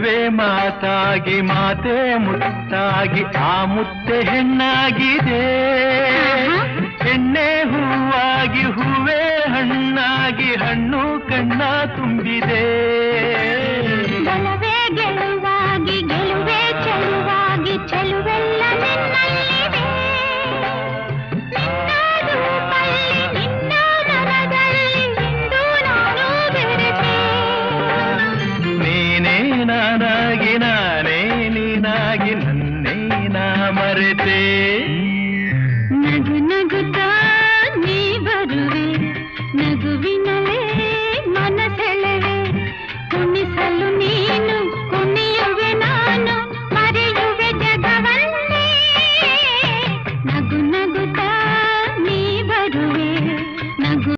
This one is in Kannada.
ಹೂವೇ ಮಾತಾಗಿ ಮಾತೆ ಮುತ್ತಾಗಿ ಆ ಮುತ್ತೆ ಹೆಣ್ಣಾಗಿದೆ. ಹೆಣ್ಣೆ ಹೂವಾಗಿ ಹೂವೇ ಹಣ್ಣಾಗಿ ಹಣ್ಣು ಕಣ್ಣ ತುಂಬಿದೆ.